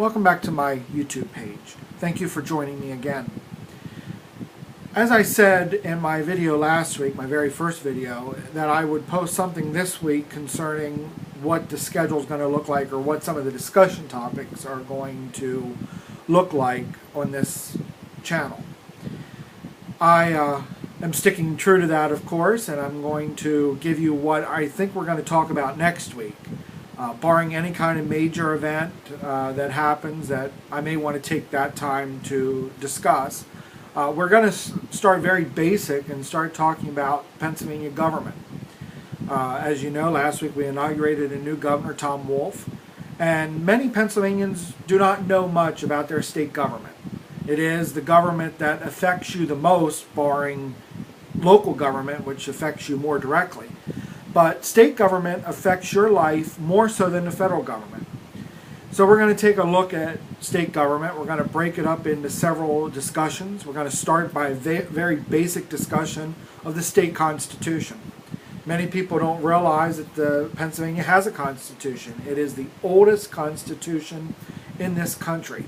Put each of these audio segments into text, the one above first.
Welcome back to my YouTube page. Thank you for joining me again. As I said in my video last week, my very first video, that I would post something this week concerning what the schedule is going to look like or what some of the discussion topics are going to look like on this channel. I am sticking true to that, of course, and I'm going to give you what I think we're going to talk about next week. Barring any kind of major event that happens that I may want to take that time to discuss, we're going to start very basic and start talking about Pennsylvania government. As you know, last week we inaugurated a new governor, Tom Wolf, and many Pennsylvanians do not know much about their state government. It is the government that affects you the most, barring local government, which affects you more directly. But state government affects your life more so than the federal government. So we're going to take a look at state government. We're going to break it up into several discussions. We're going to start by a very basic discussion of the state constitution. Many people don't realize that Pennsylvania has a constitution. It is the oldest constitution in this country.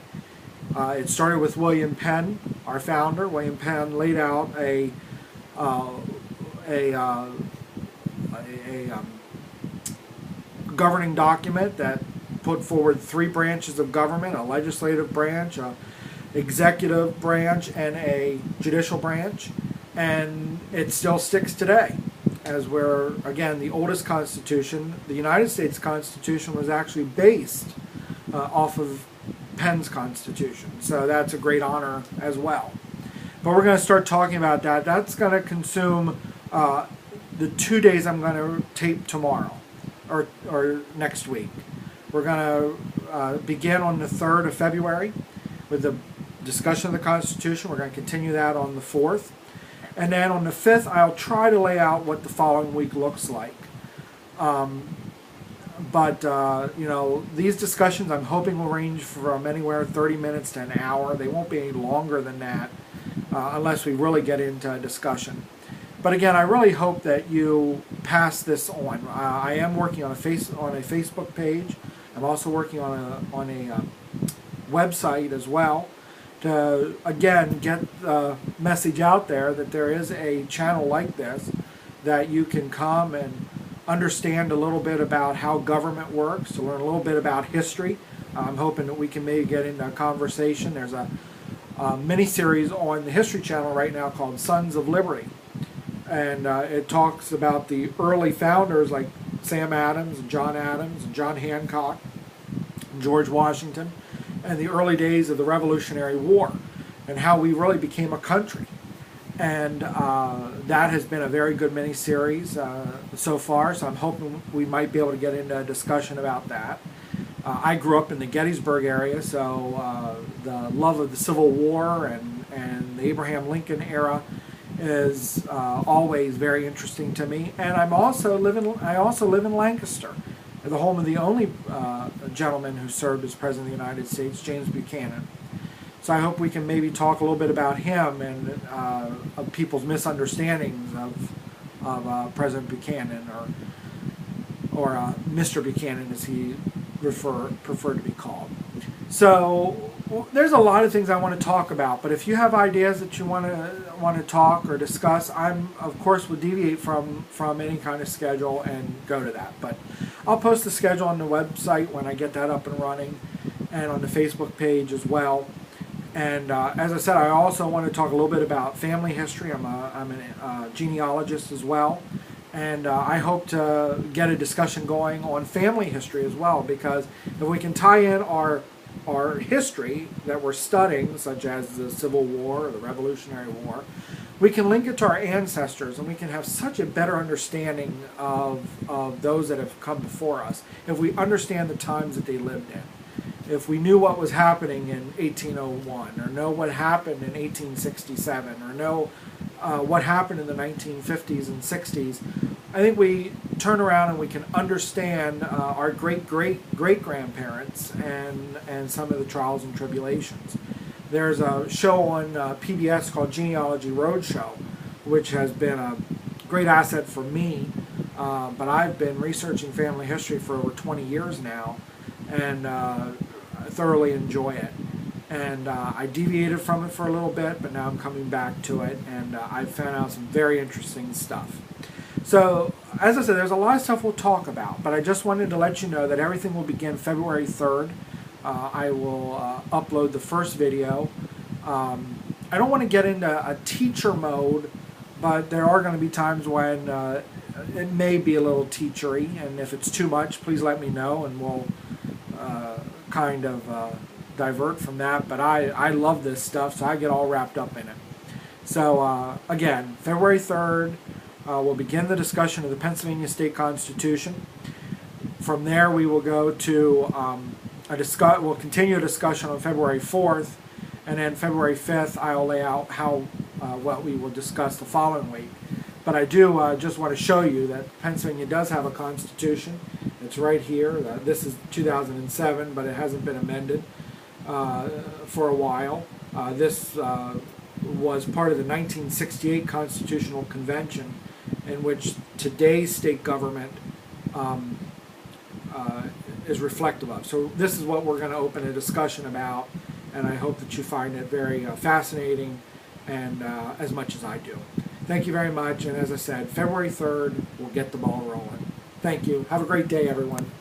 It started with William Penn, our founder. William Penn laid out a governing document that put forward three branches of government: a legislative branch, a executive branch, and a judicial branch. And it still sticks today, as we're, again, the oldest constitution. The United States Constitution was actually based off of Penn's Constitution, so that's a great honor as well. But we're going to start talking about that. That's going to consume the 2 days I'm going to tape tomorrow or next week. We're going to begin on the 3rd of February with the discussion of the Constitution. We're going to continue that on the 4th. And then on the 5th, I'll try to lay out what the following week looks like. You know, these discussions I'm hoping will range from anywhere 30 minutes to an hour. They won't be any longer than that unless we really get into a discussion. But again, I really hope that you pass this on. I am working on a Facebook page. I'm also working on a website as well to, again, get the message out there that there is a channel like this that you can come and understand a little bit about how government works, to learn a little bit about history. I'm hoping that we can maybe get into a conversation. There's a mini-series on the History Channel right now called Sons of Liberty. And it talks about the early founders like Sam Adams and John Hancock and George Washington, and the early days of the Revolutionary War and how we really became a country. And that has been a very good mini-series so far, so I'm hoping we might be able to get into a discussion about that. I grew up in the Gettysburg area, so the love of the Civil War and the Abraham Lincoln era is always very interesting to me. And I also live in Lancaster, the home of the only gentleman who served as President of the United States, James Buchanan. So I hope we can maybe talk a little bit about him and of people's misunderstandings of President Buchanan, or Mr. Buchanan as he preferred to be called. So there's a lot of things I want to talk about, but if you have ideas that you want to talk or discuss, I'm of course will deviate from any kind of schedule and go to that. But I'll post the schedule on the website when I get that up and running, and on the Facebook page as well. And as I said, I also want to talk a little bit about family history. I'm a genealogist as well, and I hope to get a discussion going on family history as well, because if we can tie in our history that we're studying, such as the Civil War or the Revolutionary War, we can link it to our ancestors, and we can have such a better understanding of those that have come before us if we understand the times that they lived in. If we knew what was happening in 1801, or know what happened in 1867, or know what happened in the 1950s and 60s, I think we turn around and we can understand our great-great-great-grandparents and some of the trials and tribulations. There's a show on PBS called Genealogy Roadshow, which has been a great asset for me, but I've been researching family history for over 20 years now, and thoroughly enjoy it. And I deviated from it for a little bit, but now I'm coming back to it, and I've found out some very interesting stuff. So, as I said, there's a lot of stuff we'll talk about, but I just wanted to let you know that everything will begin February 3rd. I will upload the first video. I don't want to get into a teacher mode, but there are going to be times when it may be a little teachery, and if it's too much, please let me know, and we'll kind of divert from that. But I love this stuff, so I get all wrapped up in it. So again, February 3rd, we'll begin the discussion of the Pennsylvania State Constitution. From there, we will go to we'll continue a discussion on February 4th, and then February 5th, I'll lay out what we will discuss the following week. But I do just want to show you that Pennsylvania does have a constitution. It's right here. This is 2007, but it hasn't been amended for a while. This was part of the 1968 Constitutional Convention, in which today's state government is reflective of. So this is what we're going to open a discussion about, and I hope that you find it very fascinating, and as much as I do. Thank you very much, and as I said, February 3rd, we'll get the ball rolling. Thank you. Have a great day, everyone.